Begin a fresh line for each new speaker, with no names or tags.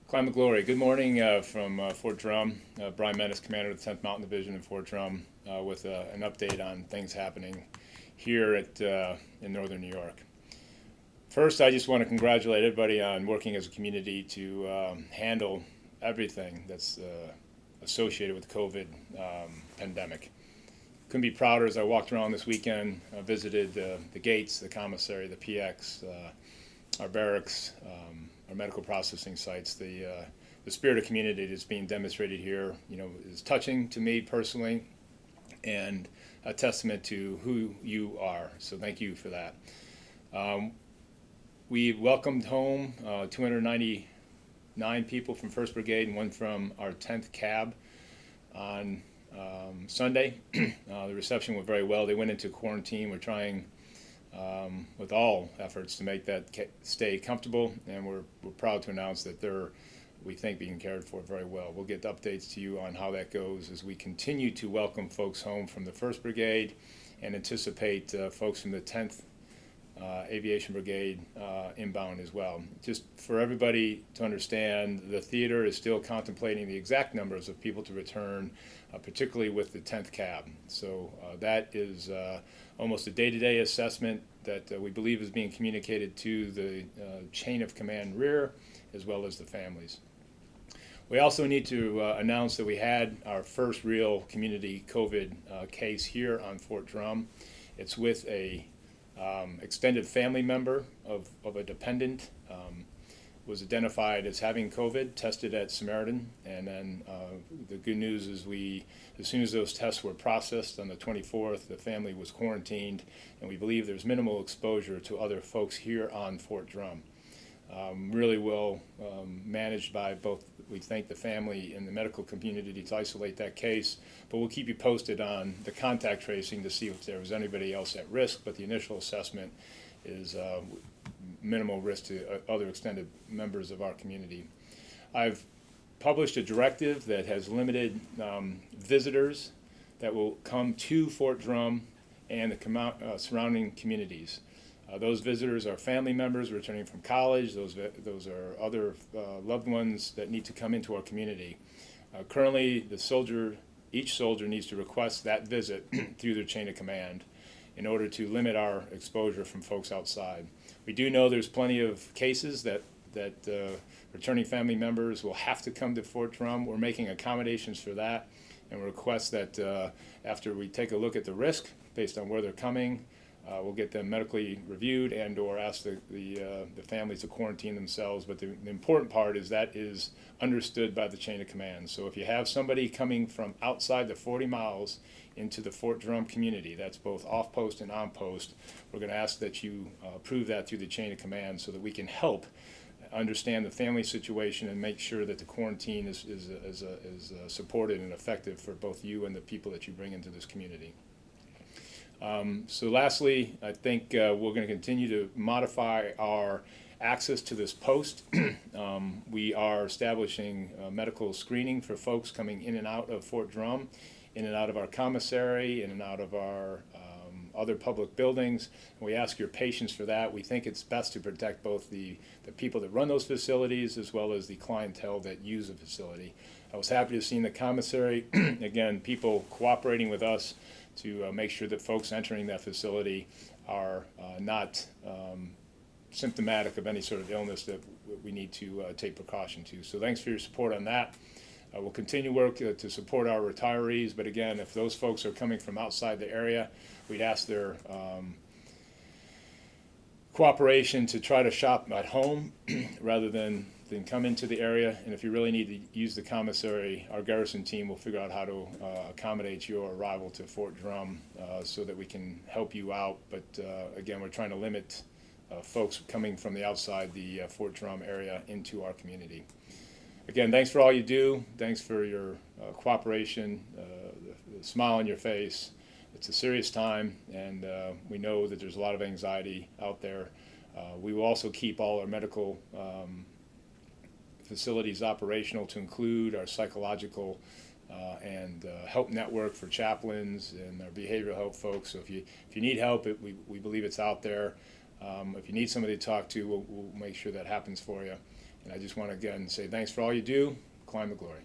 Climate Glory. Good morning from Fort Drum. Brian Menace, Commander of the 10th Mountain Division in Fort Drum, with an update on things happening here in northern New York. First, I just want to congratulate everybody on working as a community to handle everything that's associated with the COVID pandemic. Couldn't be prouder as I walked around this weekend, visited the gates, the commissary, the PX, our barracks, our medical processing sites. The spirit of community that's being demonstrated here, is touching to me personally, and a testament to who you are. So thank you for that. We welcomed home 299 people from 1st Brigade and one from our 10th Cab on Sunday. The reception went very well. They went into quarantine. We're trying with all efforts to make that stay comfortable, and we're proud to announce that they're, we think, being cared for very well. We'll get updates to you on how that goes as we continue to welcome folks home from the 1st Brigade and anticipate folks from the 10th Aviation Brigade inbound as well. Just for everybody to understand, the theater is still contemplating the exact numbers of people to return, particularly with the 10th Cab. So that is almost a day-to-day assessment that we believe is being communicated to the chain of command rear as well as the families. We also need to announce that we had our first real community COVID case here on Fort Drum. It's with a extended family member of a dependent, was identified as having COVID, tested at Samaritan, and then the good news is as soon as those tests were processed on the 24th, the family was quarantined, and we believe there's minimal exposure to other folks here on Fort Drum. Really well managed by both, we thank the family and the medical community to isolate that case, but we'll keep you posted on the contact tracing to see if there was anybody else at risk, but the initial assessment is minimal risk to other extended members of our community. I've published a directive that has limited visitors that will come to Fort Drum and the surrounding communities. Those visitors are family members returning from college. Those are other loved ones that need to come into our community. Currently, each soldier needs to request that visit through their chain of command in order to limit our exposure from folks outside. We do know there's plenty of cases that returning family members will have to come to Fort Drum. We're making accommodations for that, and request that after we take a look at the risk based on where they're coming, we'll get them medically reviewed and/or ask the families to quarantine themselves. But the important part is that is understood by the chain of command. So if you have somebody coming from outside the 40 miles into the Fort Drum community, that's both off-post and on-post, we're going to ask that you approve that through the chain of command so that we can help understand the family situation and make sure that the quarantine is supported and effective for both you and the people that you bring into this community. So lastly, I think we're going to continue to modify our access to this post. We are establishing medical screening for folks coming in and out of Fort Drum, in and out of our commissary, in and out of our other public buildings. And we ask your patience for that. We think it's best to protect both the people that run those facilities as well as the clientele that use the facility. I was happy to see in the commissary, again, people cooperating with us to make sure that folks entering that facility are not symptomatic of any sort of illness that we need to take precaution to. So thanks for your support on that. We'll continue work to support our retirees, but again, if those folks are coming from outside the area, we'd ask their cooperation to try to shop at home rather than come into the area. And if you really need to use the commissary, our garrison team will figure out how to accommodate your arrival to Fort Drum so that we can help you out. But again, we're trying to limit folks coming from the outside the Fort Drum area into our community. Again, thanks for all you do. Thanks for your cooperation, the smile on your face. It's a serious time, and we know that there's a lot of anxiety out there. We will also keep all our medical facilities operational, to include our psychological and help network for chaplains and our behavioral health folks. So if you need help, we believe it's out there. If you need somebody to talk to, we'll make sure that happens for you. And I just want to again say thanks for all you do. Climb the glory.